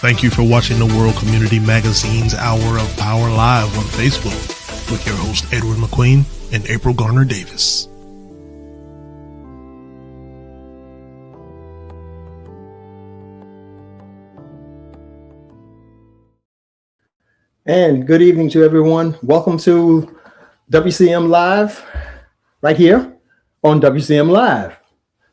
Thank you for watching the World Community Magazine's Hour of Power Live on Facebook with your host Edward McQueen and April Garner Davis. And good evening to everyone. Welcome to WCM Live, right here on WCM Live.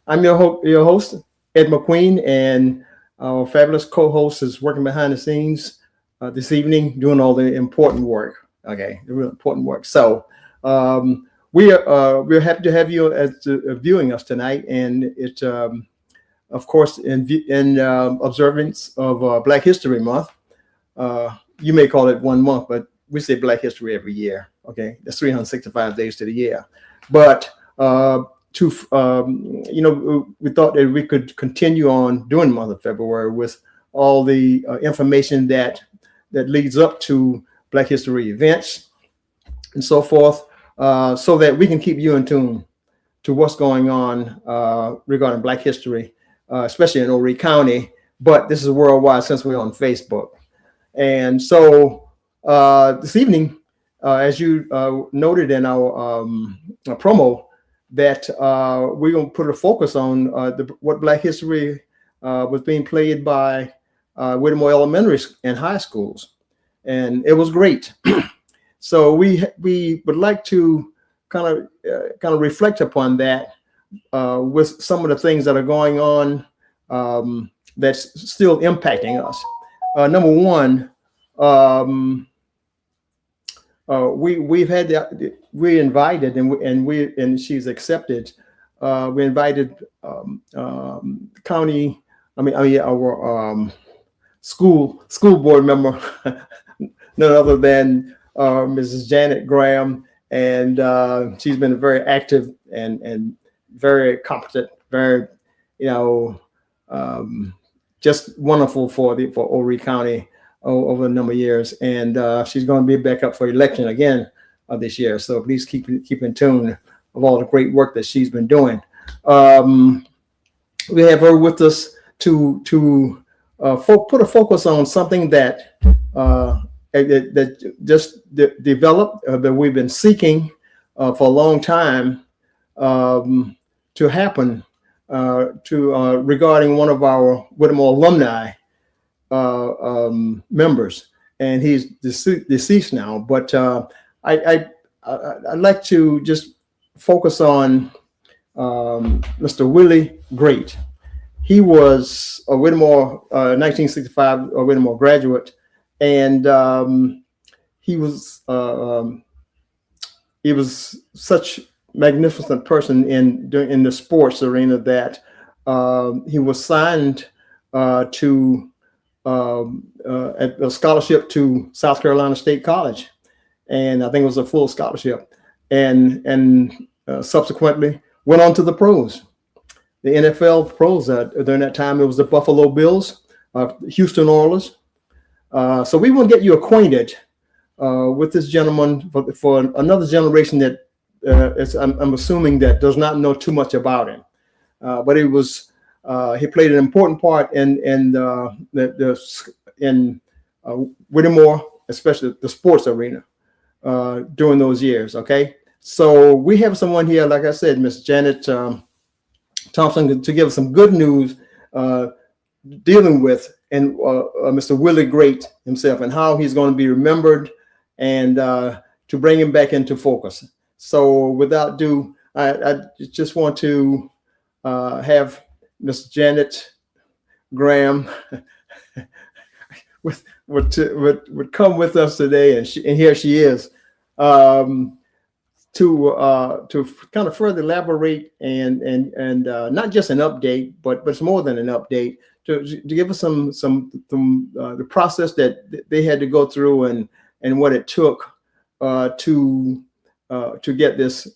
I'm your host, Ed McQueen, and our fabulous co-host is working behind the scenes this evening, doing all the important work. Okay, the real important work. So we're happy to have you as viewing us tonight, and it's of course in observance of Black History Month. You may call it 1 month, but we say Black History every year. Okay, that's 365 days to the year. But we thought that we could continue on during the month of February with all the information that leads up to Black History events and so forth, so that we can keep you in tune to what's going on regarding Black history, especially in Horry County. But this is worldwide since we're on Facebook. And so this evening, as you noted in our promo, that we're going to put a focus on what Black history was being played by Whittemore Elementary and High Schools. And it was great. So we would like to kind of reflect upon that with some of the things that are going on that's still impacting us. Number one, we invited and she's accepted. We invited our school board member, none other than Mrs. Janet Graham, and she's been very active and very competent, very just wonderful for Horry County over a number of years, and she's going to be back up for election again this year. So please keep in tune of all the great work that she's been doing. We have her with us to put a focus on something that just developed, that we've been seeking for a long time to happen, regarding one of our Whittemore alumni members, and he's deceased now. But I'd like to just focus on Mr. Willie Grate. He was a Whittemore 1965 Whittemore graduate, and he was such magnificent person in the sports arena that he was signed to a scholarship to South Carolina State College, and I think it was a full scholarship, and subsequently went on to the pros, the NFL pros. During that time, it was the Buffalo Bills, Houston Oilers. So we want to get you acquainted with this gentleman for another generation that I'm assuming that does not know too much about him, but he played an important part in Whittemore, especially the sports arena during those years. Okay, so we have someone here, like I said, Miss Janet Thompson, to give us some good news dealing with Mr. Willie Grate himself and how he's going to be remembered, and to bring him back into focus. So without ado, I just want to have Miss Janet Graham would come with us today, and here she is, to kind of further elaborate and not just an update, but it's more than an update, to give us some the process that they had to go through and what it took to get this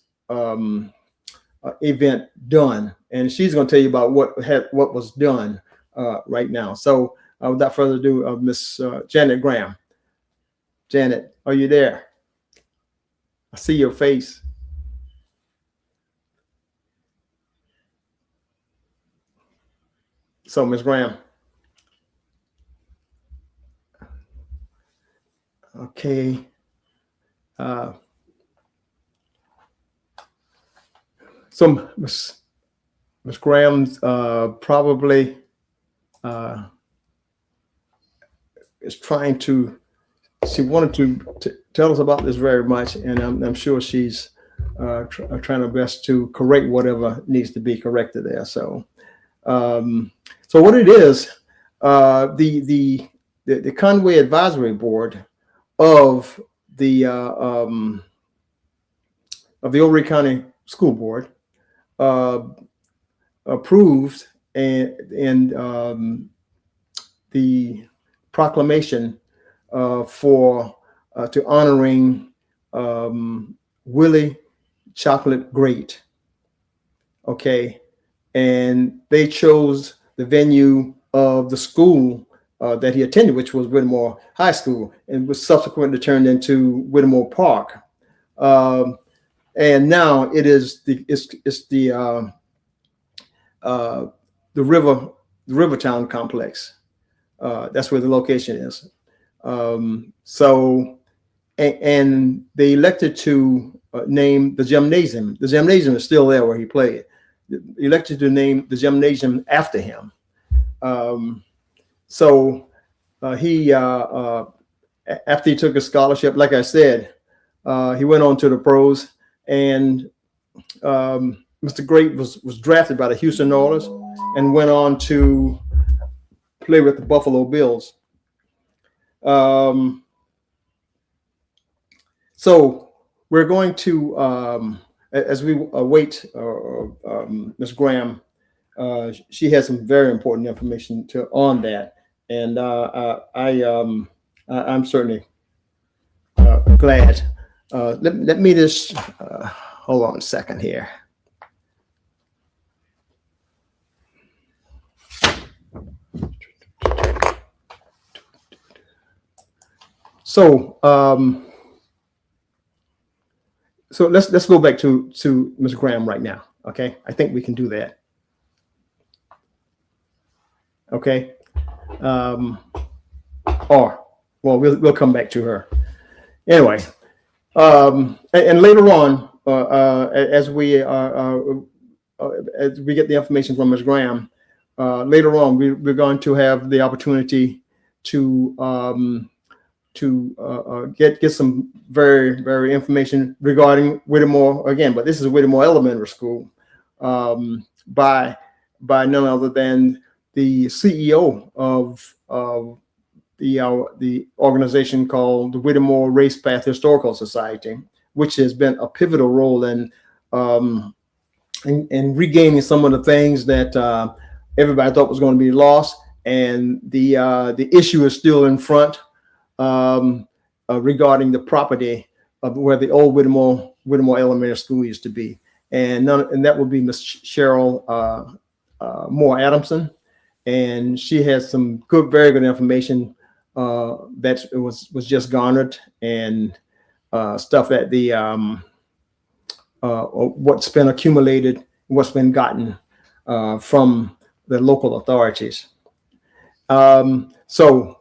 event done. And she's going to tell you about what was done right now. So without further ado, Miss Janet Graham. Janet, are you there? I see your face. So, Ms. Graham. Okay. So Miss Graham's probably is trying to. She wanted to tell us about this very much, and I'm sure she's trying her best to correct whatever needs to be corrected there. So, so what it is, the Conway Advisory Board of the Horry County School Board approved and the proclamation for to honoring Willie Chocolate Grate. Okay, and they chose the venue of the school that he attended, which was Whittemore High School, and was subsequently turned into Whittemore Park. And now it is the Rivertown Complex. That's where the location is. So, and they elected to name the gymnasium. The gymnasium is still there where he played. They elected to name the gymnasium after him. So he, after he took a scholarship, like I said, he went on to the pros, and Mr. Grate was drafted by the Houston Oilers and went on to play with the Buffalo Bills. So we're going to, as we await Ms. Graham, she has some very important information on that, and I'm certainly glad. Let me just hold on a second here. So, so let's go back to Ms. Graham right now. Okay, I think we can do that. Okay, or well, we'll come back to her anyway. And later on, as we get the information from Ms. Graham, later on we're going to have the opportunity to get some very information regarding Whittemore again, but this is Whittemore Elementary School by none other than the CEO of the organization called the Whittemore Racepath Historical Society, which has been a pivotal role in regaining some of the things that everybody thought was going to be lost, and the issue is still in front. Regarding the property of where the old Whittemore Elementary School used to be, and that would be Miss Cheryl Adamson, and she has some very good information that was just garnered, and stuff that what's been accumulated, what's been gotten from the local authorities. So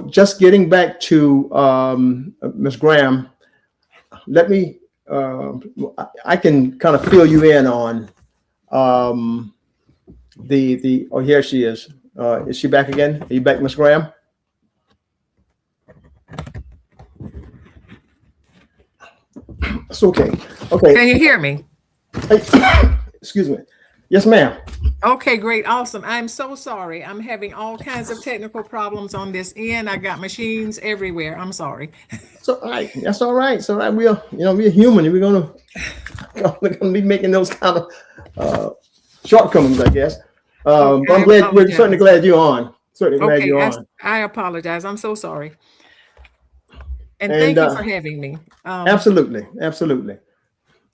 just getting back to Ms. Graham, let me, I can kind of fill you in on oh, here she is. Is she back again? Are you back, Ms. Graham? It's okay. Okay. Can you hear me? Excuse me. Yes, ma'am. Okay, great. Awesome. I'm so sorry. I'm having all kinds of technical problems on this end. I got machines everywhere. I'm sorry. So, all right. That's all right. So we're human, and we're gonna be making those kind of shortcomings, I guess. Okay, I'm glad. We're certainly glad you're on. Certainly glad you're on. I apologize. I'm so sorry. And thank you for having me. Absolutely.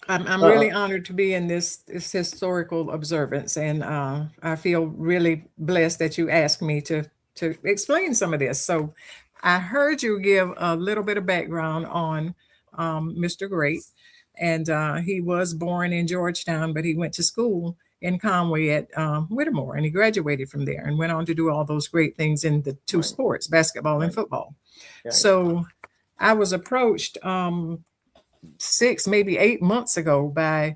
I'm really honored to be in this historical observance, and I feel really blessed that you asked me to explain some of this. So I heard you give a little bit of background on Mr. Grate, and he was born in Georgetown, but he went to school in Conway at Whittemore, and he graduated from there and went on to do all those great things in the two sports, basketball and football. So I was approached 6, maybe 8 months ago by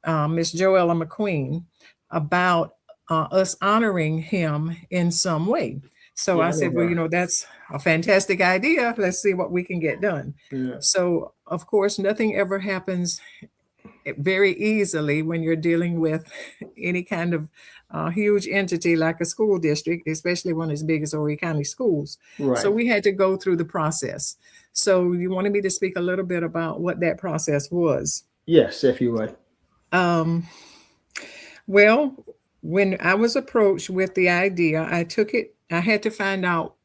Miss Joella McQueen about us honoring him in some way. So I said, well, that's a fantastic idea. Let's see what we can get done. So, of course, nothing ever happens very easily when you're dealing with any kind of huge entity like a school district, especially one as big as Horry County Schools. So we had to go through the process. So you wanted me to speak a little bit about what that process was? Yes, if you would. Well, when I was approached with the idea, I had to find out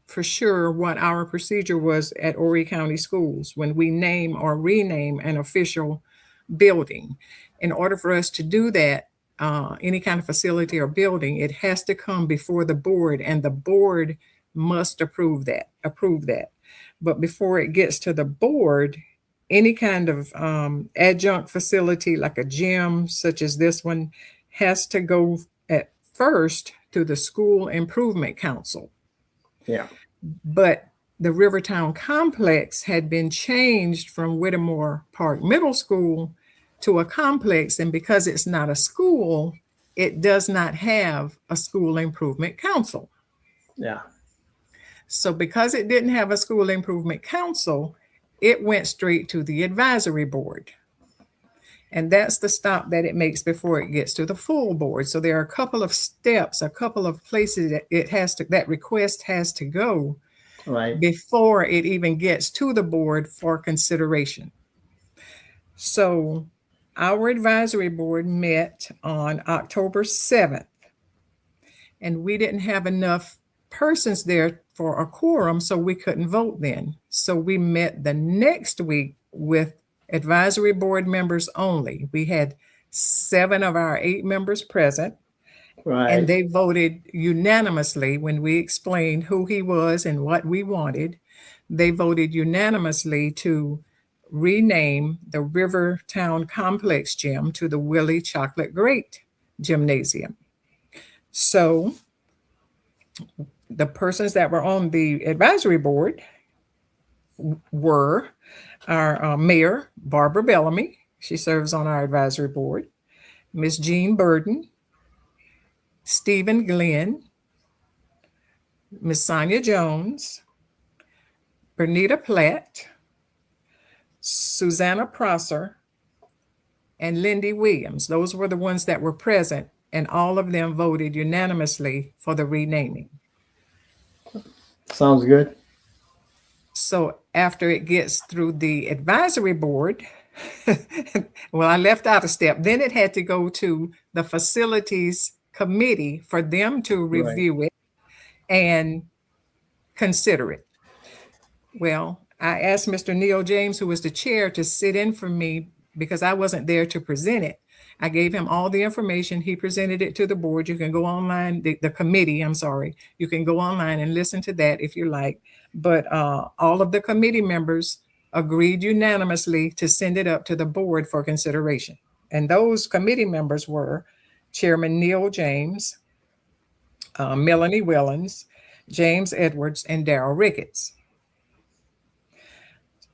for sure what our procedure was at Horry County Schools when we name or rename an official building. In order for us to do that, any kind of facility or building, it has to come before the board, and the board must approve that. But before it gets to the board, any kind of adjunct facility like a gym, such as this one, has to go at first to the School Improvement Council. But the Rivertown Complex had been changed from Whittemore Park Middle School to a complex, and because it's not a school, it does not have a School Improvement Council. So because it didn't have a School Improvement Council, it went straight to the advisory board. And that's the stop that it makes before it gets to the full board. So there are a couple of steps, a couple of places that that request has to go before it even gets to the board for consideration. So our advisory board met on October 7th, and we didn't have enough persons there for a quorum, so we couldn't vote then. So we met the next week with advisory board members only. We had 7 of our 8 members present, and they voted unanimously when we explained who he was and what we wanted. They voted unanimously to rename the Rivertown Complex gym to the Willie Chocolate Grate Gymnasium. So the persons that were on the advisory board were our Mayor, Barbara Bellamy. She serves on our advisory board. Miss Jean Burden, Stephen Glenn, Miss Sonia Jones, Bernita Platt, Susanna Prosser, and Lindy Williams. Those were the ones that were present, and all of them voted unanimously for the renaming. Sounds good. So after it gets through the advisory board, well, I left out a step. Then it had to go to the facilities committee for them to review it and consider it. Well, I asked Mr. Neil James, who was the chair, to sit in for me because I wasn't there to present it. I gave him all the information. He presented it to the board. You can go online, the committee, I'm sorry. You can go online and listen to that if you like. But all of the committee members agreed unanimously to send it up to the board for consideration. And those committee members were Chairman Neil James, Melanie Wellens, James Edwards, and Darrell Ricketts.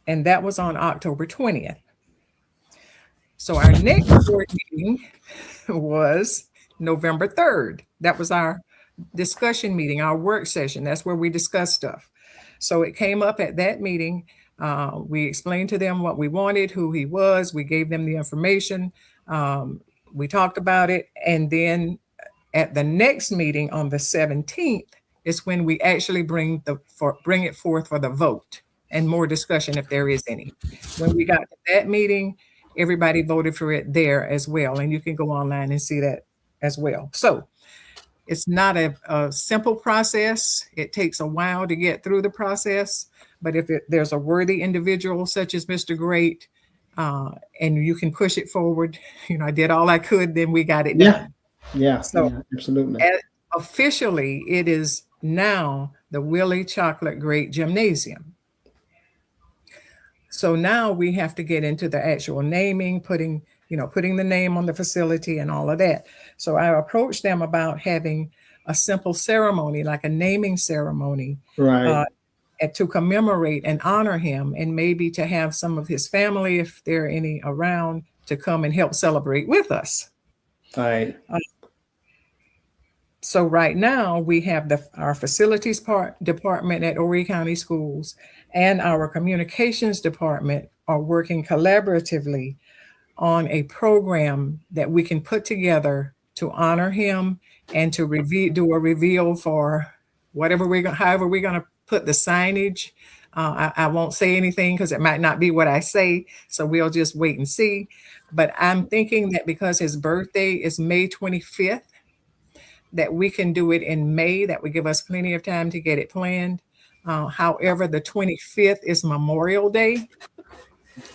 And that was on October 20th. So our next board meeting was November 3rd. That was our discussion meeting, our work session. That's where we discussed stuff. So it came up at that meeting. We explained to them what we wanted, who he was. We gave them the information. We talked about it. And then at the next meeting on the 17th is when we actually bring it forth for the vote and more discussion if there is any. When we got to that meeting, everybody voted for it there as well. And you can go online and see that as well. So it's not a simple process. It takes a while to get through the process. But if there's a worthy individual such as Mr. Grate, and you can push it forward, I did all I could, then we got it done. So absolutely. Officially, it is now the Willie Chocolate Grate Gymnasium. So now we have to get into the actual naming, putting putting the name on the facility and all of that. So I approached them about having a simple ceremony, like a naming ceremony, Right. to commemorate and honor him, and maybe to have some of his family, if there are any around, to come and help celebrate with us. Right. So right now we have our facilities department at Horry County Schools and our communications department are working collaboratively on a program that we can put together to honor him and to do a reveal for however we're going to put the signage. I won't say anything because it might not be what I say. So we'll just wait and see. But I'm thinking that because his birthday is May 25th, that we can do it in May. That would give us plenty of time to get it planned. However, the 25th is Memorial Day.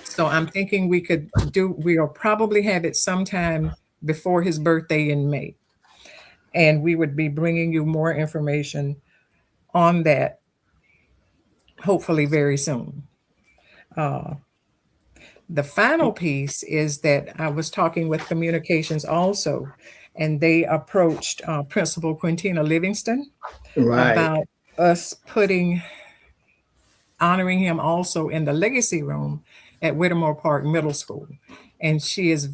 So I'm thinking we'll probably have it sometime before his birthday in May. And we would be bringing you more information on that, hopefully very soon. The final piece is that I was talking with communications also, and they approached Principal Quintina Livingston about us honoring him also in the legacy room at Whittemore Park Middle School. And she is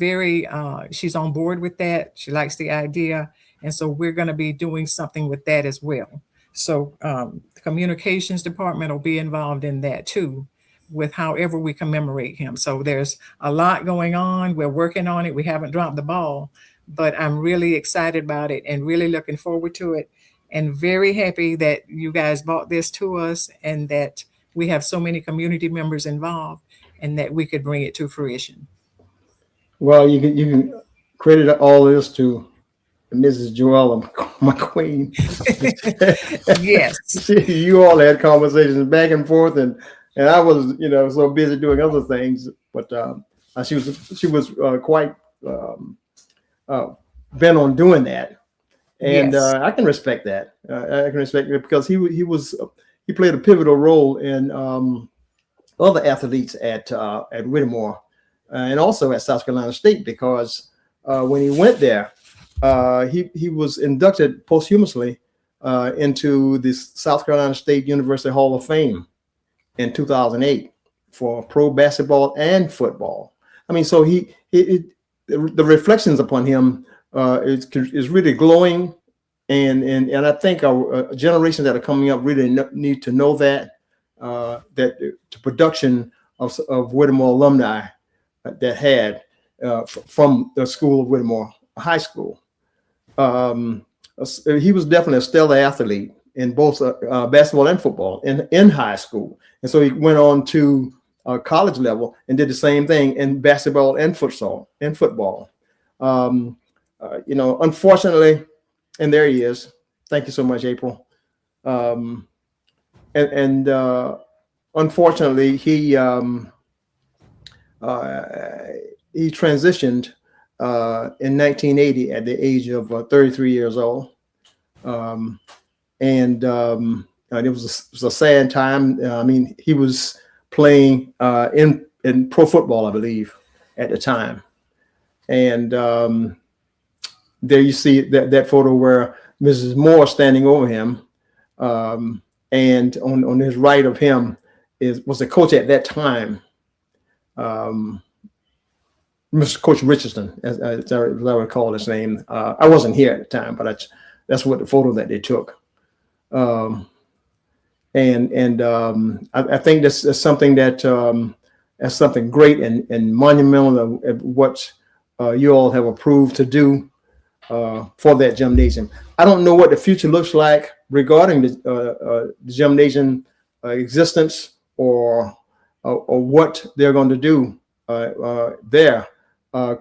she's on board with that. She likes the idea. And so we're going to be doing something with that as well. So the communications department will be involved in that too, with however we commemorate him. So there's a lot going on. We're working on it. We haven't dropped the ball, but I'm really excited about it and really looking forward to it, and very happy that you guys brought this to us and that we have so many community members involved and that we could bring it to fruition. Well, you can credit all this to Mrs. Joella McQueen. Yes. You all had conversations back and forth, and I was, so busy doing other things, but she was quite bent on doing that, and Yes. I can respect that. I can respect it because he played a pivotal role in other athletes at Whittemore and also at South Carolina State, because when he went there, he was inducted posthumously into the South Carolina State University Hall of Fame in 2008 for pro basketball and football. I mean, so the reflections upon him is really glowing, and I think our generations that are coming up really need to know that the production of Whittemore alumni that had from the school of Whittemore High School. He was definitely a stellar athlete in both basketball and football in high school. And so he went on to college level and did the same thing in basketball and football. Unfortunately, and there he is. Thank you so much, April. Unfortunately, he transitioned in 1980 at the age of 33 years old. It was a sad time. I mean, he was playing in pro football, I believe, at the time. And there you see that photo where Mrs. Moore standing over him, and on his right of him was the coach at that time, Mr. Coach Richardson, as I recall his name. I wasn't here at the time, but that's what the photo that they took. I think that's something that's something great and monumental of what you all have approved to do for that gymnasium. I don't know what the future looks like regarding the gymnasium existence or what they're going to do there.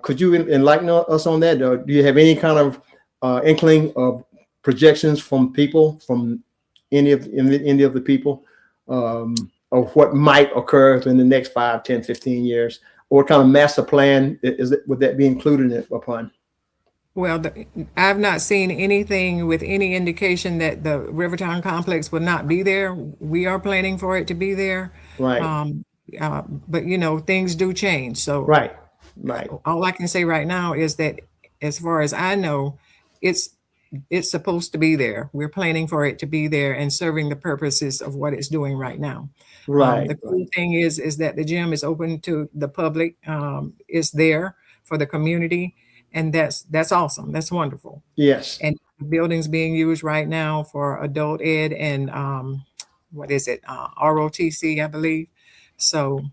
Could you enlighten us on that? Do you have any kind of inkling of projections from people, from any of the people, of what might occur in the next 5, 10, 15 years? Or what kind of master plan would that be included upon? Well, I've not seen anything with any indication that the Rivertown Complex will not be there. We are planning for it to be there. Right. But things do change. So right. Right. All I can say right now is that, as far as I know, it's supposed to be there. We're planning for it to be there and serving the purposes of what it's doing right now. Right. The cool thing is that the gym is open to the public. It's there for the community, and that's awesome. That's wonderful. Yes. And the building's being used right now for adult ed and what is it? ROTC, I believe. So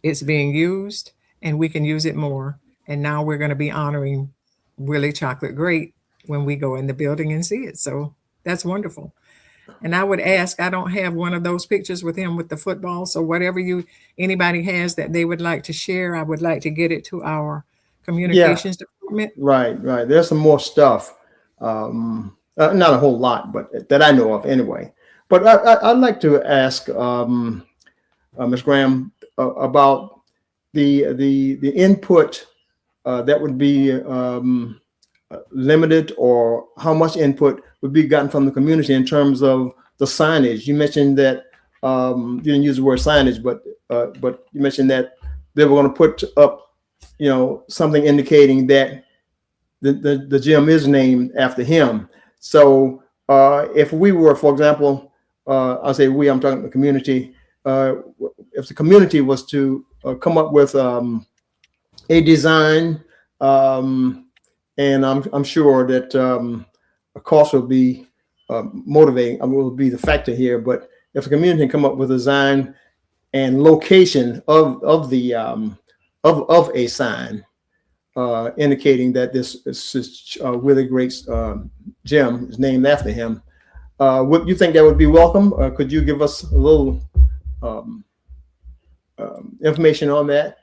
it's being used, and we can use it more. And now we're going to be honoring Willie Chocolate Grate when we go in the building and see it. So that's wonderful. And I would ask, I don't have one of those pictures with him with the football. So whatever anybody has that they would like to share, I would like to get it to our communications department. Right. There's some more stuff. Not a whole lot, but that I know of anyway. But I'd like to ask Ms. Graham about the input that would be limited, or how much input would be gotten from the community in terms of the signage. You mentioned that you didn't use the word signage, but you mentioned that they were going to put up, something indicating that the gym is named after him. So if we were, for example, I'll say we, I'm talking the community. If the community was to come up with a design, and I'm sure that a cost will be motivating, will be the factor here. But if the community can come up with a design and location of a sign indicating that this is Willie Grate's gym is named after him, would you think that would be welcome? Could you give us a little information on that?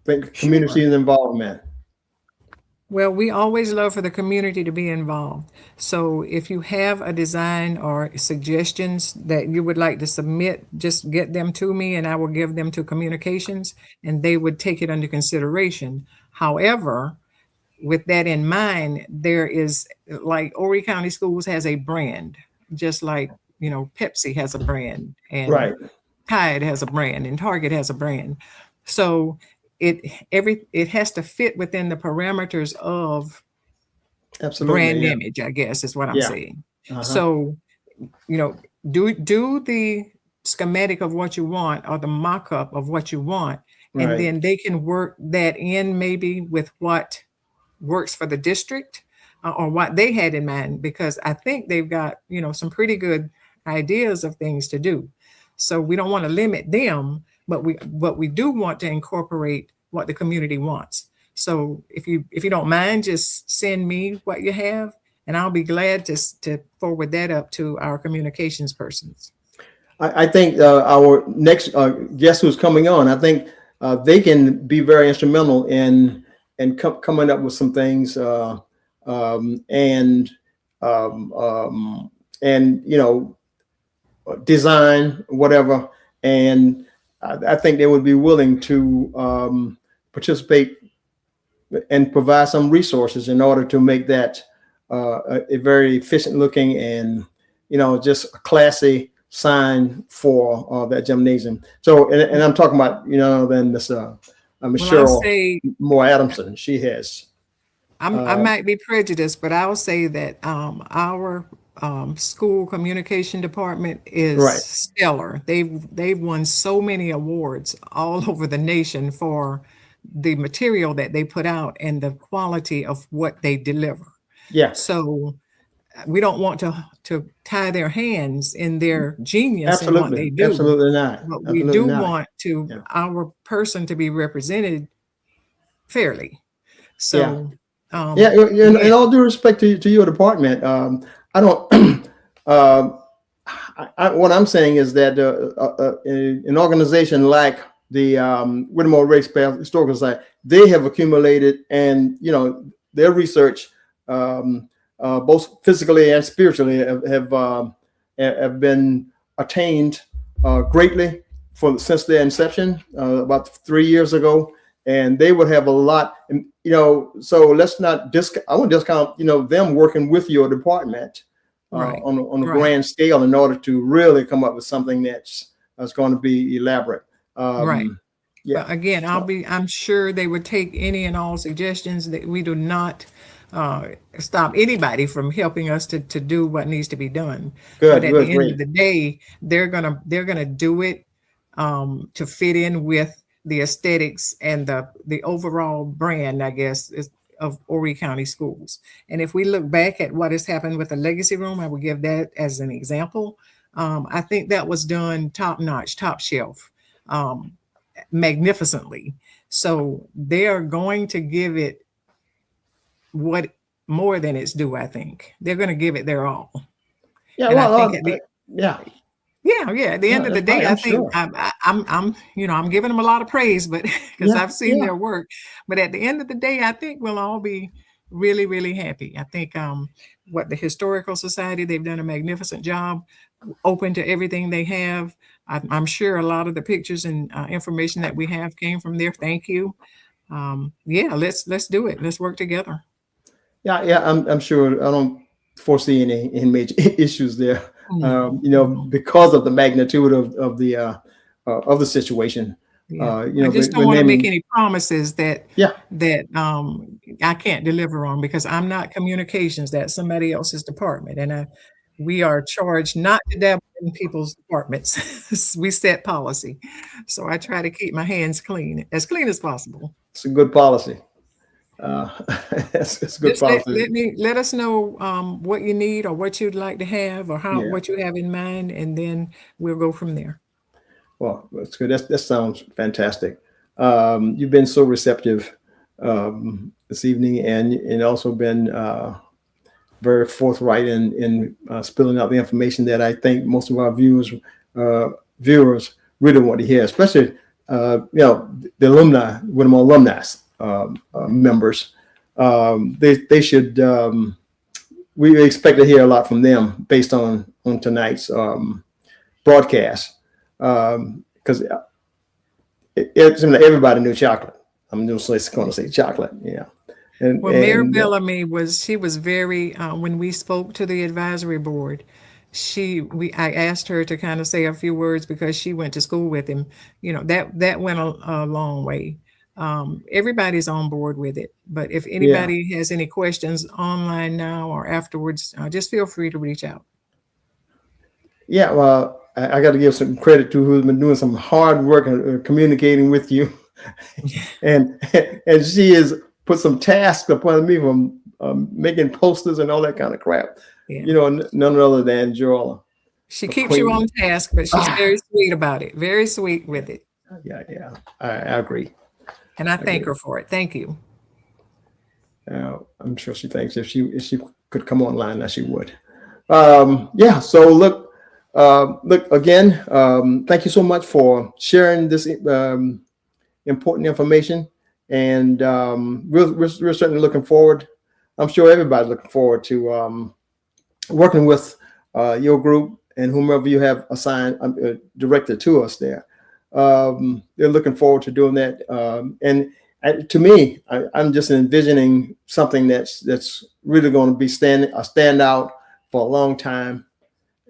Think community involvement. Well, we always love for the community to be involved. So if you have a design or suggestions that you would like to submit, just get them to me and I will give them to communications and they would take it under consideration. However, with that in mind, there is, like, Horry County Schools has a brand, just like, Pepsi has a brand, and Right. Tide has a brand, and Target has a brand. So it has to fit within the parameters of Absolutely, brand image, I guess is what I'm saying. Uh-huh. So, do the schematic of what you want, or the mock-up of what you want, and Right. then they can work that in maybe with what works for the district, or what they had in mind, because I think they've got, some pretty good ideas of things to do. So we don't want to limit them, but we do want to incorporate what the community wants. So if you don't mind, just send me what you have, and I'll be glad to forward that up to our communications persons. I think our next guest who's coming on, I think they can be very instrumental in coming up with some things, design, whatever. And I think they would be willing to participate and provide some resources in order to make that a very efficient looking and, just a classy sign for that gymnasium. So, and I'm talking about, then this Cheryl Adamson, she has. I might be prejudiced, but I will say that our school communication department is stellar. They've won so many awards all over the nation for the material that they put out and the quality of what they deliver. Yeah. So we don't want to tie their hands in their genius in what they do. Absolutely not. But we do want our person to be represented fairly. So in all due respect to your department, I don't. What I'm saying is that an organization like the Whittemore Racepath Historical Society, they have accumulated, and their research, both physically and spiritually, have been attained greatly since their inception about 3 years ago, and they would have a lot. So let's not discount. I won't discount them working with your department on a grand scale in order to really come up with something that's going to be elaborate. Yeah. But again, I'm sure they would take any and all suggestions. That we do not stop anybody from helping us to do what needs to be done. Good, But at good, the end great. of the day, they're gonna do it to fit in with the aesthetics and the overall brand, I guess, of Horry County Schools. And if we look back at what has happened with the Legacy Room, I will give that as an example. I think that was done top notch, top shelf, magnificently. So they are going to give it what more than it's due. I think they're going to give it their all. Yeah, And I well, think at the, yeah, yeah. At the end of the that's day, right, I I'm think sure. I'm giving them a lot of praise, but because Yeah, I've seen yeah, their work. But at the end of the day, I think we'll all be really, really happy. I think what the Historical Society, they've done a magnificent job, open to everything they have. I'm sure a lot of the pictures and information that we have came from there. Thank you. Yeah, let's do it. Let's work together. yeah. I'm sure. I don't foresee any major issues there. No, no. Because of the magnitude of the situation. Yeah. I just don't want to make any promises that Yeah, I can't deliver on because I'm not communications. That's somebody else's department, and we are charged not to dabble in people's departments. We set policy, so I try to keep my hands clean as possible. it's a good policy. It's a good Just policy. let us know what you need or what you'd like to have or Yeah. what you have in mind, and then we'll go from there. Well, that's good. That sounds fantastic. You've been so receptive this evening, and also been very forthright in spilling out the information that I think most of our viewers really want to hear, especially the alumni, Whittemore alumni members. They should. We expect to hear a lot from them based on tonight's broadcast. Because everybody knew chocolate. I'm just going to say chocolate. Yeah. Well, Mayor Bellamy was very when we spoke to the advisory board, I asked her to kind of say a few words because she went to school with him. That went a long way. Everybody's on board with it. But if anybody has any questions online now or afterwards, just feel free to reach out. Yeah, well, I got to give some credit to who's been doing some hard work and communicating with you, and she has put some tasks upon me from making posters and all that kind of crap. Yeah. None other than Joella. She keeps you on task, but she's very sweet about it. Very sweet with it. Yeah, I agree. And I thank her for it. Thank you. I'm sure she thinks if she could come online, that she would. Yeah. So look again. Thank you so much for sharing this important information, and we're certainly looking forward. I'm sure everybody's looking forward to working with your group and whomever you have assigned directed to us there. They're looking forward to doing that, and to me, I'm just envisioning something that's really going to be stand out for a long time.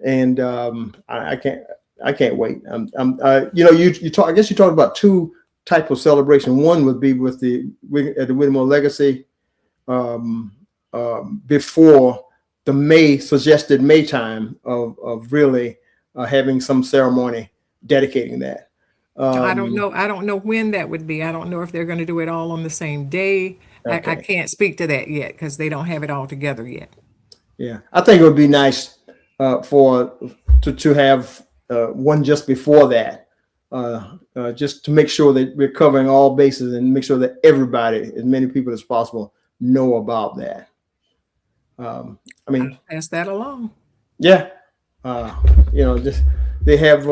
And I can't wait. You talk. I guess you talked about two types of celebration. One would be at the Whittemore Legacy before the suggested May time of really having some ceremony dedicating that. I don't know when that would be. I don't know if they're going to do it all on the same day. Okay. I can't speak to that yet because they don't have it all together yet. Yeah, I think it would be nice to have one just before that, just to make sure that we're covering all bases and make sure that everybody, as many people as possible, know about that. I'll pass that along. Yeah, just they have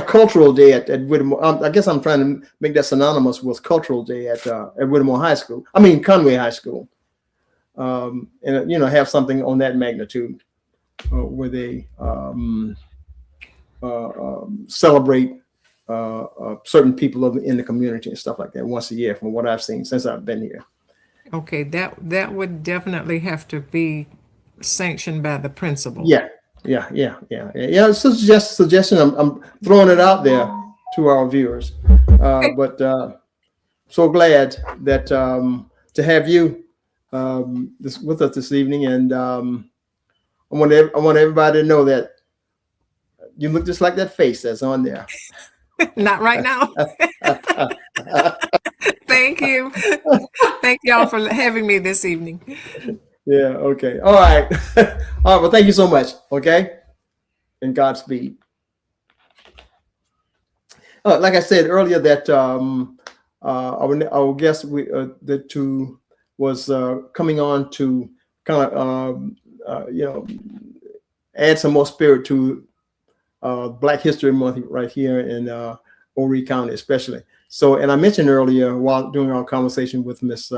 Cultural Day at Whittemore. I guess I'm trying to make that synonymous with Cultural Day at Whittemore High School. Conway High School, and have something on that magnitude. Where they celebrate certain people in the community and stuff like that once a year, from what I've seen since I've been here. Okay, that would definitely have to be sanctioned by the principal. Yeah. It's just suggestion. I'm throwing it out there. to our viewers. But so glad that to have you with us this evening, and I want everybody to know that you look just like that face that's on there. Not right now. Thank you. Thank y'all for having me this evening. Yeah. Okay. All right. All right. Well, thank you so much. Okay. And Godspeed. Like I said earlier, that our guest was coming on to kind of add some more spirit to Black History Month right here in Horry County, especially. So, and I mentioned earlier while doing our conversation with Miss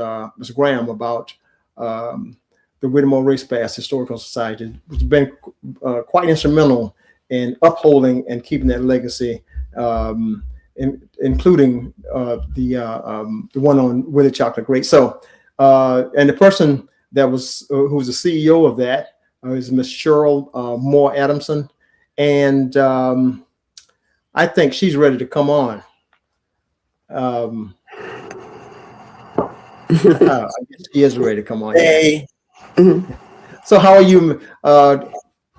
Graham about the Whittemore Racepath Historical Society, which has been quite instrumental in upholding and keeping that legacy, including the one on Willie Chocolate Grate. So, and the person that was who was the CEO of that is Miss Cheryl Adamson, and I think she's ready to come on. I guess she is ready to come on. Hey. So how are you,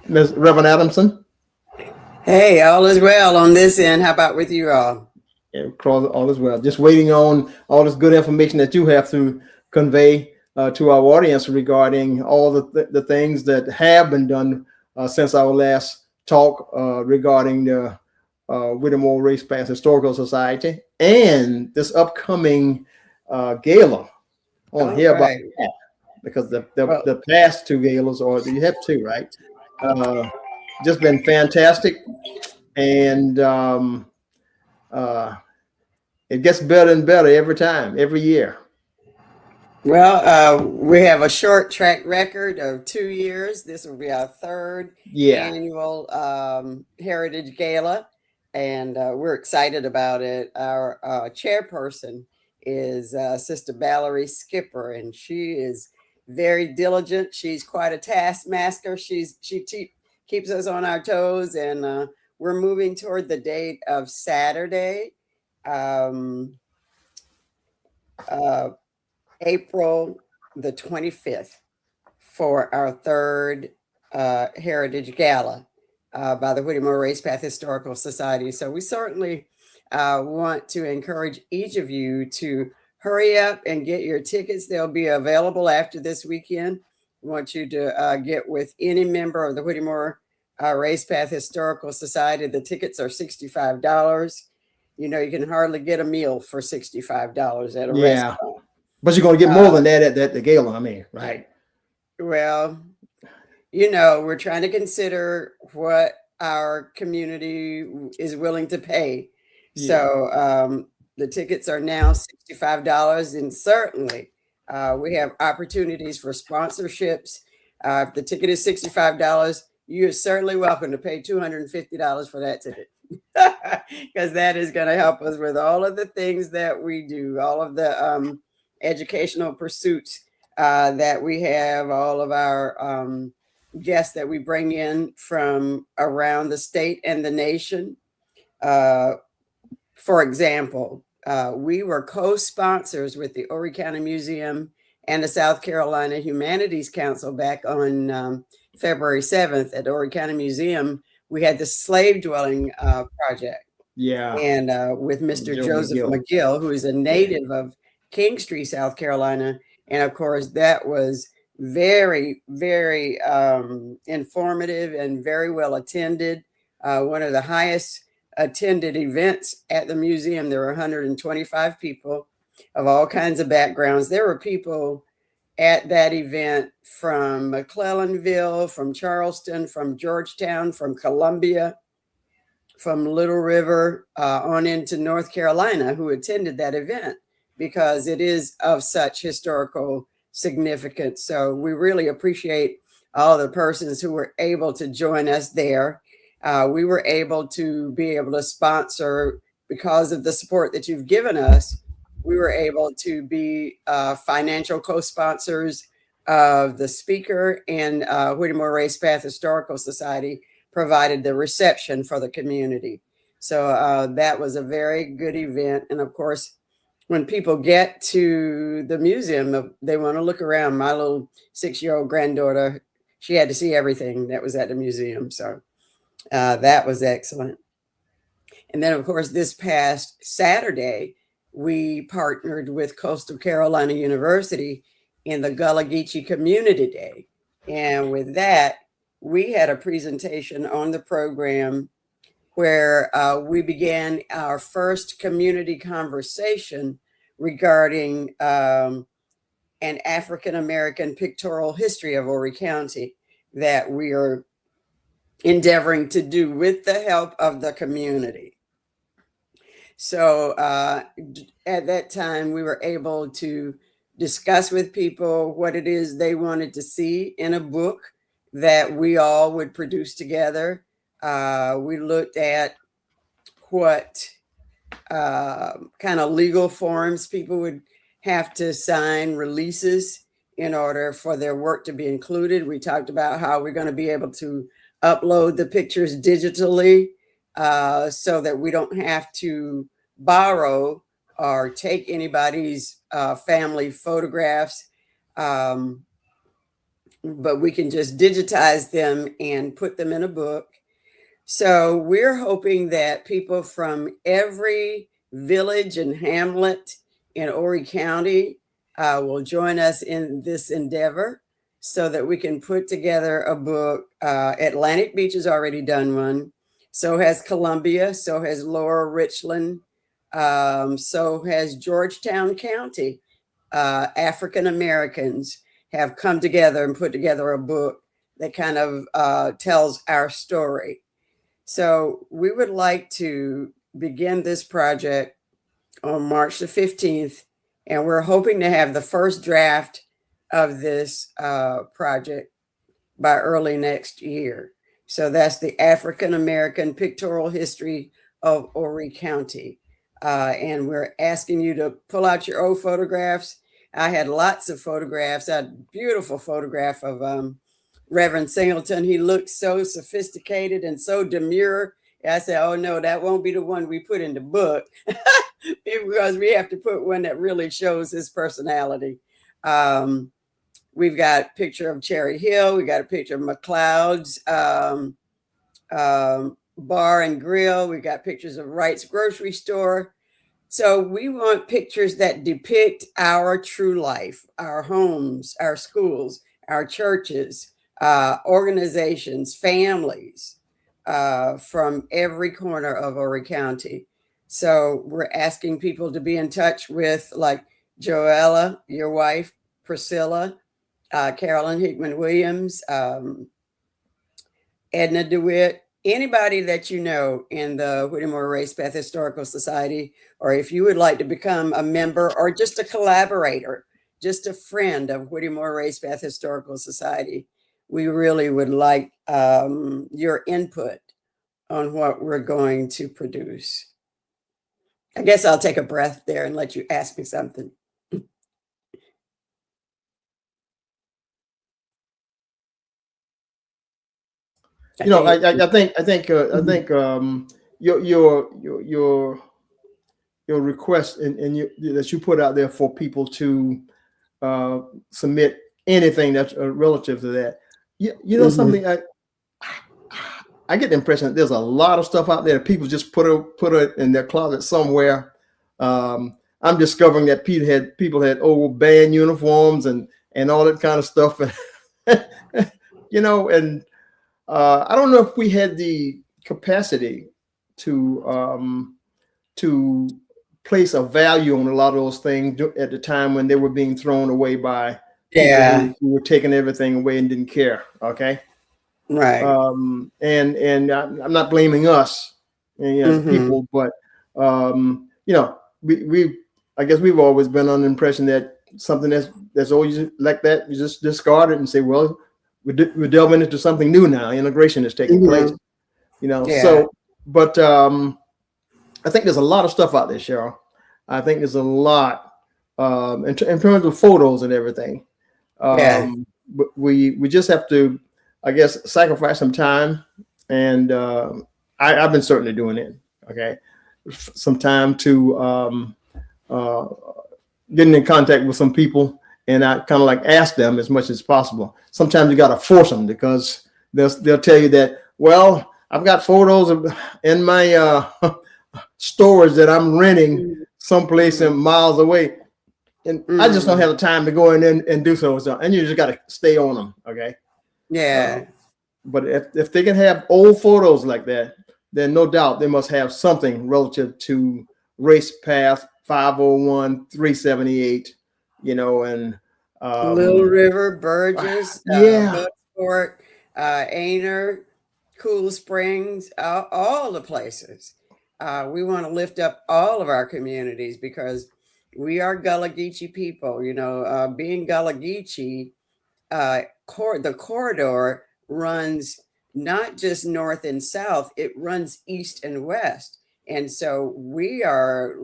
Ms. Reverend Adamson? Hey, all is well on this end. How about with you all? Yeah, all is well. Just waiting on all this good information that you have to convey to our audience regarding all the things that have been done since our last talk regarding the Whittemore Racepath Historical Society and this upcoming gala. I want to hear about that because the past two galas, or you have two, right? Just been fantastic, and it gets better and better every time, every year. Well, we have a short track record of 2 years. This will be our third annual Heritage Gala, and we're excited about it. Our chairperson is Sister Valerie Skipper, and she is very diligent. She's quite a taskmaster. She keeps us on our toes, and we're moving toward the date of Saturday, April the 25th, for our third Heritage Gala by the Whittemore Racepath Historical Society. So we certainly want to encourage each of you to hurry up and get your tickets. They'll be available after this weekend. We want you to get with any member of the Whittemore Racepath Historical Society. The tickets are $65. You know, you can hardly get a meal for $65 at a restaurant. But you're going to get more than that at the gala, I mean, right? Well, you know, we're trying to consider what our community is willing to pay. Yeah. So the tickets are now $65, and certainly we have opportunities for sponsorships. If the ticket is $65, you're certainly welcome to pay $250 for that ticket, because that is going to help us with all of the things that we do, all of the educational pursuits that we have, all of our guests that we bring in from around the state and the nation. For example, we were co-sponsors with the Horry County Museum and the South Carolina Humanities Council back on February 7th at the Horry County Museum. We had the slave dwelling project. Yeah. And with Mr. Joseph McGill, who is a native of Kingstree, South Carolina. And of course, that was very, very informative and very well attended. One of the highest attended events at the museum. There were 125 people of all kinds of backgrounds. There were people at that event from McClellanville, from Charleston, from Georgetown, from Columbia, from Little River, on into North Carolina, who attended that event, because it is of such historical significance. So we really appreciate all the persons who were able to join us there. We were able to sponsor, because of the support that you've given us, we were able to be financial co-sponsors of the speaker, and Whittemore Racepath Historical Society provided the reception for the community. So that was a very good event. And of course, when people get to the museum, they want to look around. My little 6-year-old granddaughter, she had to see everything that was at the museum. So that was excellent. And then, of course, this past Saturday, we partnered with Coastal Carolina University in the Gullah Geechee Community Day. And with that, we had a presentation on the program where we began our first community conversation regarding an African-American pictorial history of Horry County that we are endeavoring to do with the help of the community. So at that time, we were able to discuss with people what it is they wanted to see in a book that we all would produce together. We looked at what kind of legal forms people would have to sign releases in order for their work to be included. We talked about how we're going to be able to upload the pictures digitally so that we don't have to borrow or take anybody's family photographs, but we can just digitize them and put them in a book. So we're hoping that people from every village and hamlet in Horry County will join us in this endeavor so that we can put together a book. Atlantic Beach has already done one. So has Columbia. So has Lower Richland. So has Georgetown County. African Americans have come together and put together a book that kind of tells our story. So we would like to begin this project on March the 15th, and we're hoping to have the first draft of this project by early next year. So that's the African American Pictorial History of Horry County. And we're asking you to pull out your old photographs. I had lots of photographs. I had a beautiful photograph of Reverend Singleton. He looked so sophisticated and so demure. I said, oh no, that won't be the one we put in the book because we have to put one that really shows his personality. We've got a picture of Cherry Hill. We got a picture of McLeod's Bar and Grill. We got pictures of Wright's Grocery Store. So we want pictures that depict our true life, our homes, our schools, our churches, organizations, families from every corner of Horry County. So we're asking people to be in touch with like Joella, your wife, Priscilla, Carolyn Hickman Williams, Edna DeWitt, anybody that you know in the Whittemore Racepath Historical Society, or if you would like to become a member or just a collaborator, just a friend of Whittemore Racepath Historical Society, we really would like your input on what we're going to produce. I guess I'll take a breath there and let you ask me something. You know, I think your request and that you put out there for people to submit anything that's relative to that. You know, something I get the impression that there's a lot of stuff out there that people just put it in their closet somewhere. I'm discovering that people had old band uniforms and all that kind of stuff, you know, and I don't know if we had the capacity to place a value on a lot of those things at the time when they were being thrown away by people who were taking everything away and didn't care. Okay. Right. And I'm not blaming us, people, but you know, I guess we've always been under the impression that something that's always like that, you just discard it and say, well, we're delving into something new now. Integration is taking place, you know. Yeah. So, but I think there's a lot of stuff out there, Cheryl. I think there's a lot in terms of photos and everything. But we just have to, I guess, sacrifice some time, and I've been certainly doing it. Okay, some time to getting in contact with some people, and I kind of like ask them as much as possible. Sometimes you got to force them because they'll tell you that, well, I've got photos in my storage that I'm renting someplace in miles away, and I just don't have the time to go in and do so. And you just got to stay on them. Okay. Yeah. But if they can have old photos like that, then no doubt they must have something relative to Racepath 501, 378, and Little River, Burgess, yeah, Bucksport, Aner, Cool Springs, all the places. We want to lift up all of our communities because we are Gullah Geechee people. Being Gullah Geechee, the corridor runs not just north and south, it runs east and west. And so we are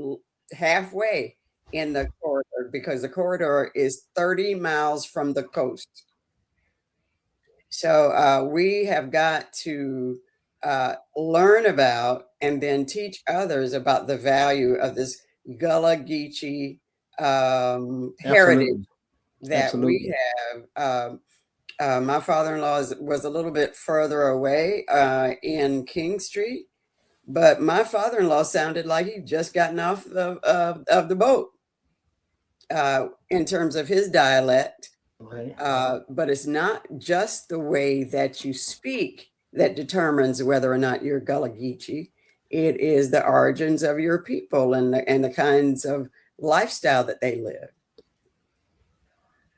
halfway in the corridor because the corridor is 30 miles from the coast. So we have got to learn about and then teach others about the value of this Gullah Geechee heritage that we have. My father-in-law was a little bit further away in King Street, but my father-in-law sounded like he'd just gotten off of the boat in terms of his dialect. Right. But it's not just the way that you speak that determines whether or not you're Gullah Geechee. It is the origins of your people and the kinds of lifestyle that they live.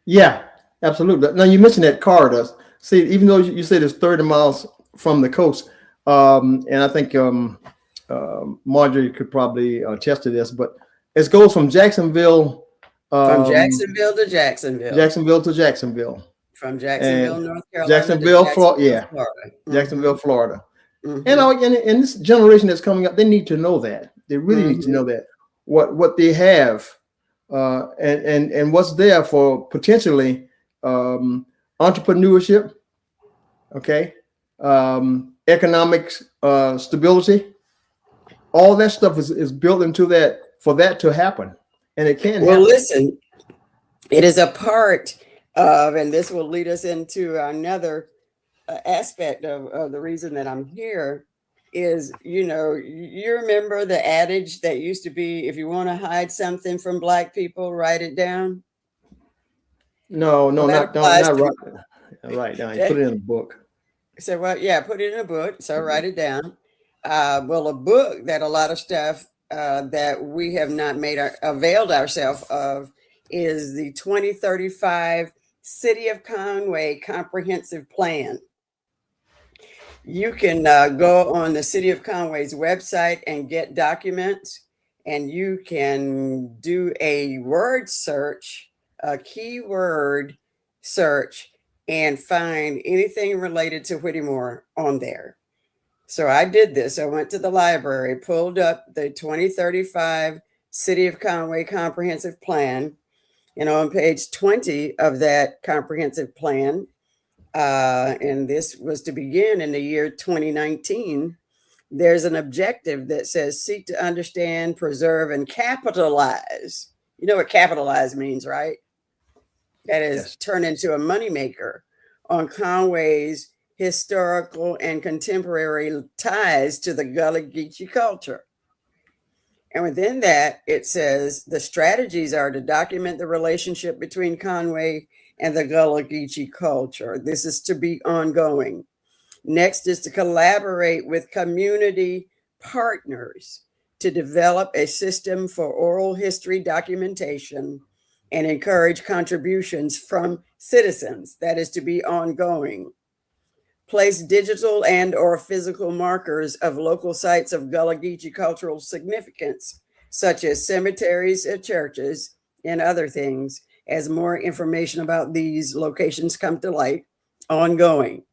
Yeah, absolutely. Now you mentioned that corridor. See, even though you said it's 30 miles from the coast, and I think Marjorie could probably attest to this, but it goes from Jacksonville. From Jacksonville to Jacksonville. Jacksonville to Jacksonville. From Jacksonville, North Carolina. Jacksonville, Florida. Jacksonville, Florida. And this generation that's coming up, they need to know that. They really need to know that what they have, and what's there for potentially entrepreneurship. Okay, economic stability. All that stuff is built into that for that to happen. And it can happen. Listen, it is a part of, and this will lead us into another aspect of the reason that I'm here is, you remember the adage that used to be, if you want to hide something from Black people, write it down. No, not right. Right now, you put it in a book. So, put it in a book. So write it down. A book that a lot of stuff that we have not availed ourselves of is the 2035 City of Conway Comprehensive Plan. You can go on the City of Conway's website and get documents, and you can do a word search, a keyword search, and find anything related to Whittemore on there. So I did this. I went to the library, pulled up the 2035 City of Conway Comprehensive Plan. On page 20 of that comprehensive plan, and this was to begin in the year 2019, there's an objective that says seek to understand, preserve, and capitalize. You know what capitalize means, right? That is turn into a moneymaker on Conway's historical and contemporary ties to the Gullah Geechee culture. And within that, it says the strategies are to document the relationship between Conway and the Gullah Geechee culture. This is to be ongoing. Next is to collaborate with community partners to develop a system for oral history documentation and encourage contributions from citizens. That is to be ongoing. Place digital and or physical markers of local sites of Gullah Geechee cultural significance, such as cemeteries and churches and other things, as more information about these locations come to light. Ongoing.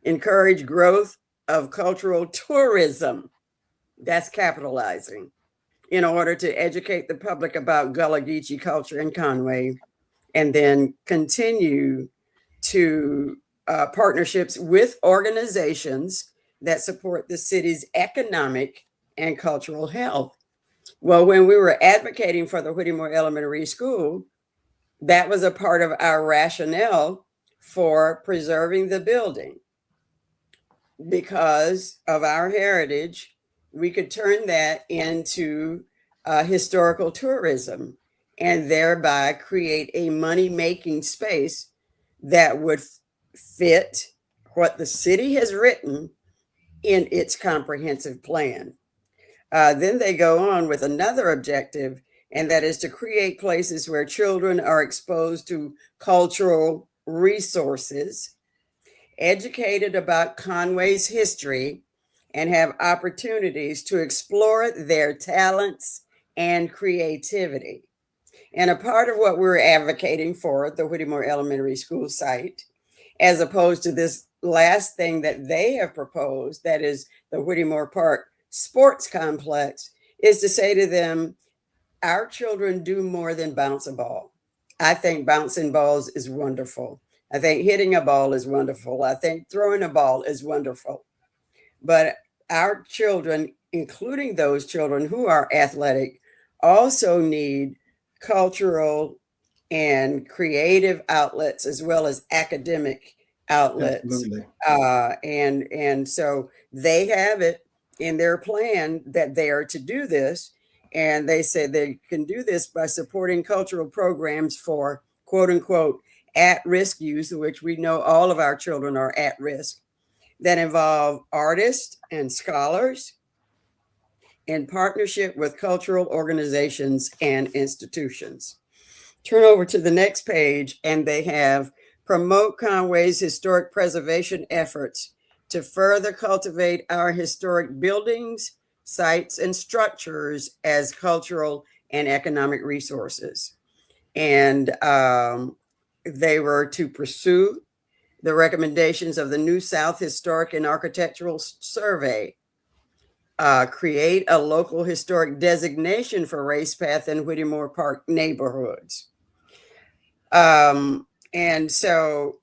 Encourage growth of cultural tourism. That's capitalizing. In order to educate the public about Gullah Geechee culture in Conway, and then continue to partnerships with organizations that support the city's economic and cultural health. Well, when we were advocating for the Whittemore Elementary School, that was a part of our rationale for preserving the building. Because of our heritage, we could turn that into historical tourism and thereby create a money-making space that would fit what the city has written in its comprehensive plan. Then they go on with another objective, and that is to create places where children are exposed to cultural resources, educated about Conway's history, and have opportunities to explore their talents and creativity. And a part of what we're advocating for at the Whittemore Elementary School site, as opposed to this last thing that they have proposed, that is the Whittemore Park Sports Complex, is to say to them, our children do more than bounce a ball. I think bouncing balls is wonderful. I think hitting a ball is wonderful. I think throwing a ball is wonderful. But our children, including those children who are athletic, also need cultural and creative outlets as well as academic outlets. And so they have it in their plan that they are to do this. And they say they can do this by supporting cultural programs for quote unquote at-risk youth, which we know all of our children are at risk, that involve artists and scholars in partnership with cultural organizations and institutions. Turn over to the next page, and they have promote Conway's historic preservation efforts to further cultivate our historic buildings, sites, and structures as cultural and economic resources. And they were to pursue the recommendations of the New South Historic and Architectural Survey, create a local historic designation for Racepath and Whittemore Park neighborhoods. And so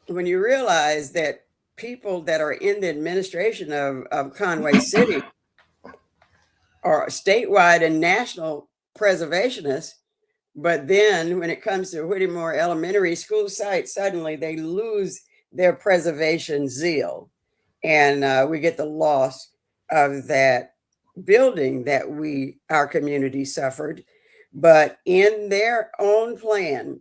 when you realize that people that are in the administration of Conway City are statewide and national preservationists, but then when it comes to Whittemore Elementary School site, suddenly they lose their preservation zeal. And we get the loss of that building that our community suffered. But in their own plan,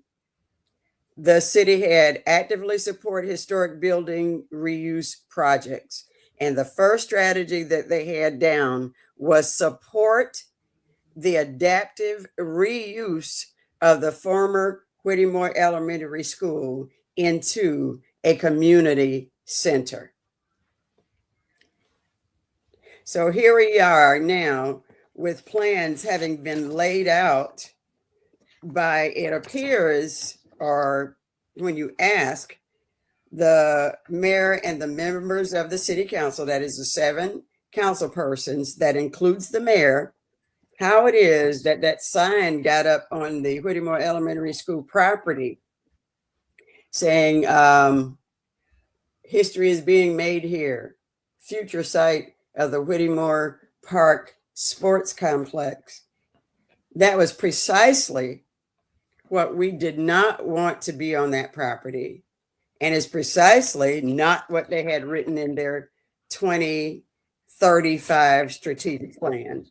the city had actively support historic building reuse projects. And the first strategy that they had down was support the adaptive reuse of the former Whittemore Elementary School into a community center. So here we are now with plans having been laid out by, it appears, or when you ask the mayor and the members of the city council, that is the 7 council persons, that includes the mayor, how it is that that sign got up on the Whittemore Elementary School property saying, history is being made here, future site of the Whittemore Park Sports Complex. That was precisely what we did not want to be on that property, and is precisely not what they had written in their 2035 strategic plan.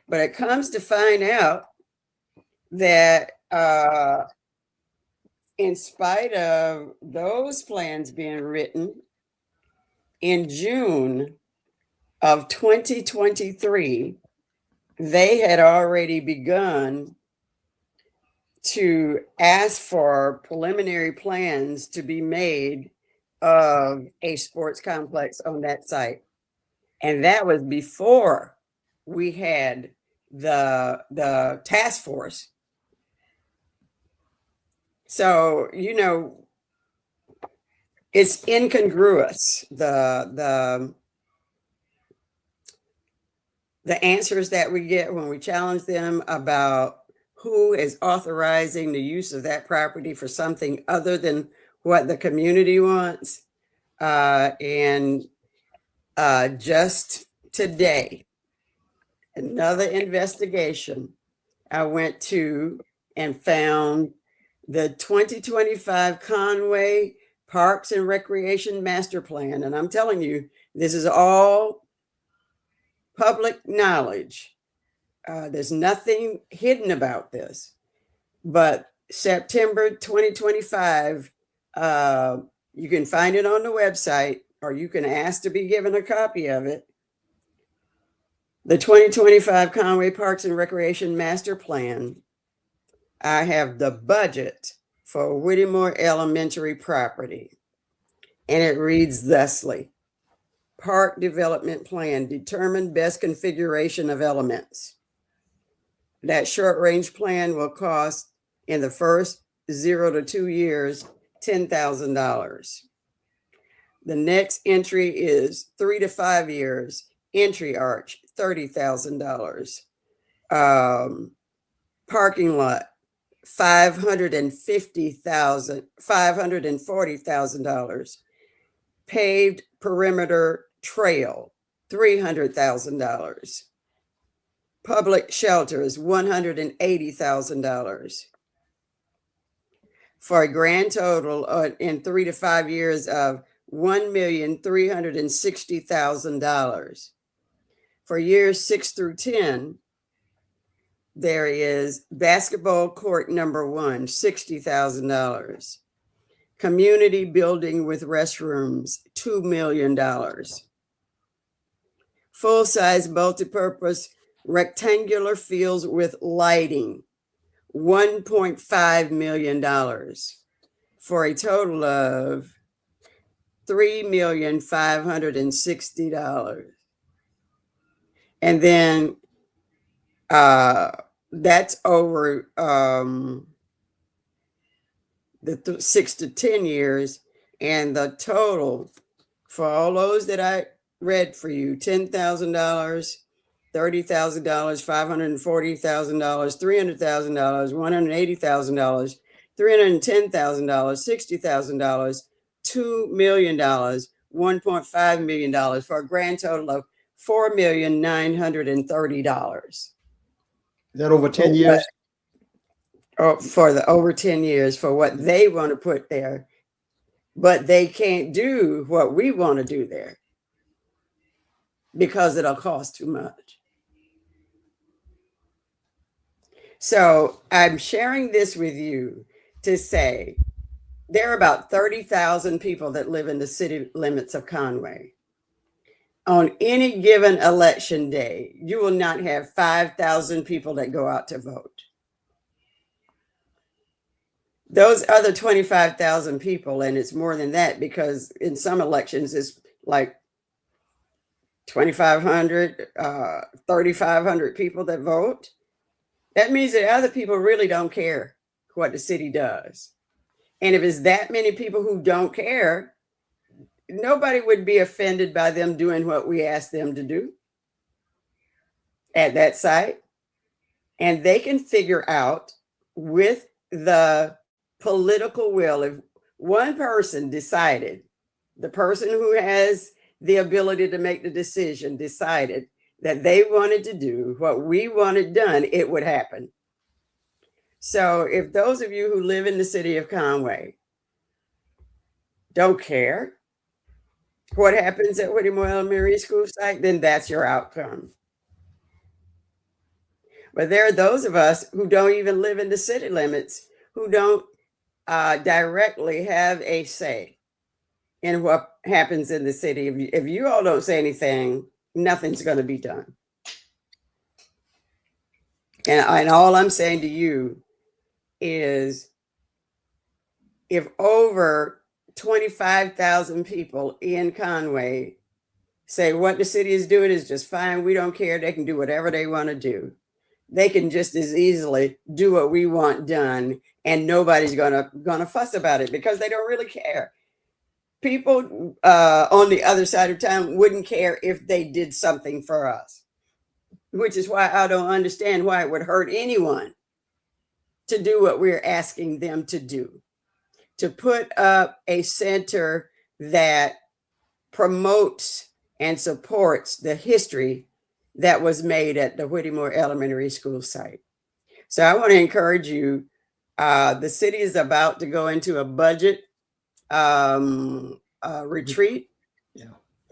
But it comes to find out that in spite of those plans being written, in June of 2023, they had already begun to ask for preliminary plans to be made of a sports complex on that site. And that was before we had the task force. So, you know, it's incongruous, the answers that we get when we challenge them about who is authorizing the use of that property for something other than what the community wants. And just today, another investigation, I went to and found the 2025 Conway Parks and Recreation Master Plan. And I'm telling you, this is all public knowledge. There's nothing hidden about this. But September 2025, you can find it on the website, or you can ask to be given a copy of it. The 2025 Conway Parks and Recreation Master Plan. I have the budget for Whittemore Elementary property, and it reads thusly: Park Development Plan, determine best configuration of elements. That short-range plan will cost, in the first 0 to 2 years, $10,000. The next entry is 3 to 5 years, entry arch, $30,000. Parking lot, $540,000. Paved perimeter trail, $300,000. Public shelters, $180,000. For a grand total in 3 to 5 years of $1,360,000. For years 6 through 10, there is basketball court number 1, $60,000. Community building with restrooms, $2 million. Full-size multipurpose rectangular fields with lighting, $1.5 million, for a total of $3,560,000. And then that's over the 6 to 10 years, and the total for all those that I read for you: $10,000, $30,000, $540,000, $300,000, $180,000, $310,000, $60,000, $2 million, $1.5 million, for a grand total of $4,930. Is that over 10 years? For the over 10 years, for what they want to put there, but they can't do what we want to do there because it'll cost too much. So I'm sharing this with you to say there are about 30,000 people that live in the city limits of Conway. On any given election day, you will not have 5,000 people that go out to vote. Those other 25,000 people, and it's more than that because in some elections it's like 2,500, 3,500 people that vote. That means that other people really don't care what the city does. And if it's that many people who don't care, nobody would be offended by them doing what we ask them to do at that site. And they can figure out with the political will, if one person decided, the person who has the ability to make the decision decided that they wanted to do what we wanted done, it would happen. So if those of you who live in the city of Conway don't care what happens at Whittemore Elementary School site, then that's your outcome. But there are those of us who don't even live in the city limits, who don't directly have a say in what happens in the city. If you all don't say anything, nothing's going to be done. And all I'm saying to you is, if over 25,000 people in Conway say what the city is doing is just fine, we don't care, they can do whatever they want to do, they can just as easily do what we want done, and nobody's gonna fuss about it because they don't really care. People on the other side of town wouldn't care if they did something for us, which is why I don't understand why it would hurt anyone to do what we're asking them to do, to put up a center that promotes and supports the history that was made at the Whittemore Elementary School site. So I want to encourage you. The city is about to go into a budget retreat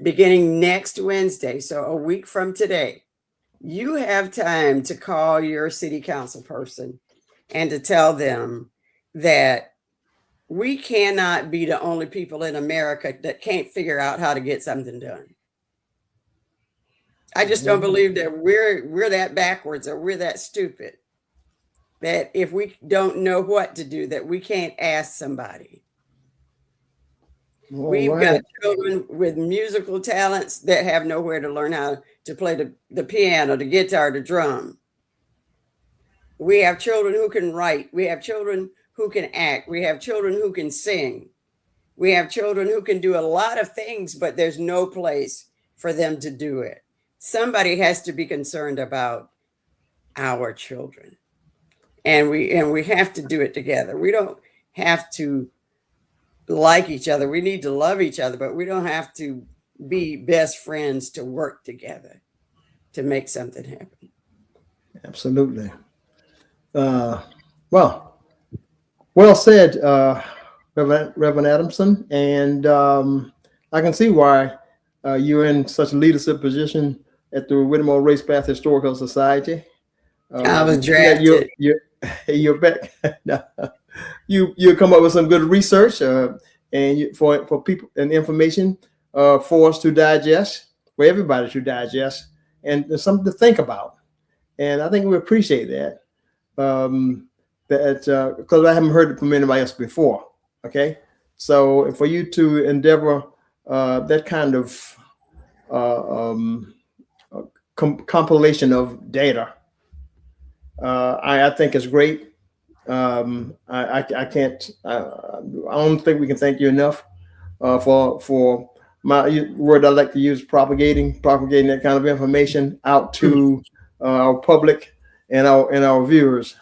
beginning next Wednesday. So a week from today, you have time to call your city council person and to tell them that we cannot be the only people in America that can't figure out how to get something done. I just don't believe that we're that backwards or we're that stupid, that if we don't know what to do, that we can't ask somebody. We've got children with musical talents that have nowhere to learn how to play the piano, the guitar, the drum. We have children who can write. We have children who can act. We have children who can sing. We have children who can do a lot of things, but there's no place for them to do it. Somebody has to be concerned about our children. And we have to do it together. We don't have to like each other. We need to love each other, but we don't have to be best friends to work together to make something happen. Absolutely. Well said, Reverend Adamson. And I can see why you're in such a leadership position at the Whittemore Racepath Historical Society. I was drafted. You're back. You come up with some good research and for people and information for us to digest, for everybody to digest, and something to think about. And I think we appreciate that. Because I haven't heard it from anybody else before. Okay, so for you to endeavor that kind of compilation of data, I think is great. I can't. I don't think we can thank you enough for my word I like to use, propagating that kind of information out to our public and our viewers.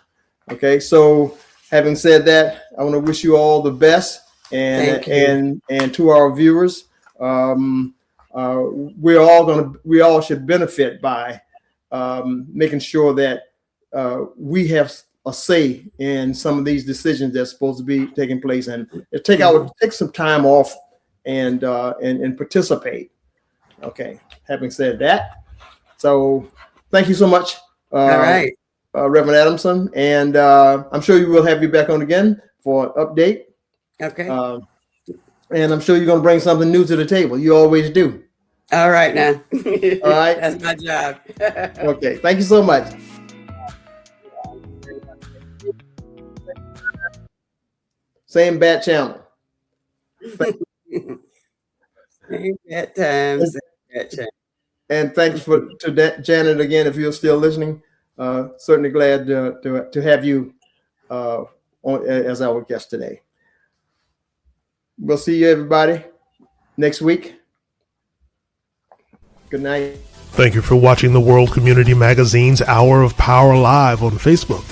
Okay, so having said that, I want to wish you all the best, and to our viewers, we all should benefit by making sure that we have a say in some of these decisions that's supposed to be taking place, and take some time off and participate. Okay, having said that, so thank you so much. All right. Reverend Adamson, and I'm sure we will have you back on again for an update. Okay. And I'm sure you're going to bring something new to the table. You always do. All right now. All right. That's my job. Okay. Thank you so much. Same bad channel. Same bad times. And thanks to Janet again, if you're still listening. Certainly glad to have you on as our guest today. We'll see you everybody next week. Good night. Thank you for watching the World Community Magazine's Hour of Power Live on Facebook.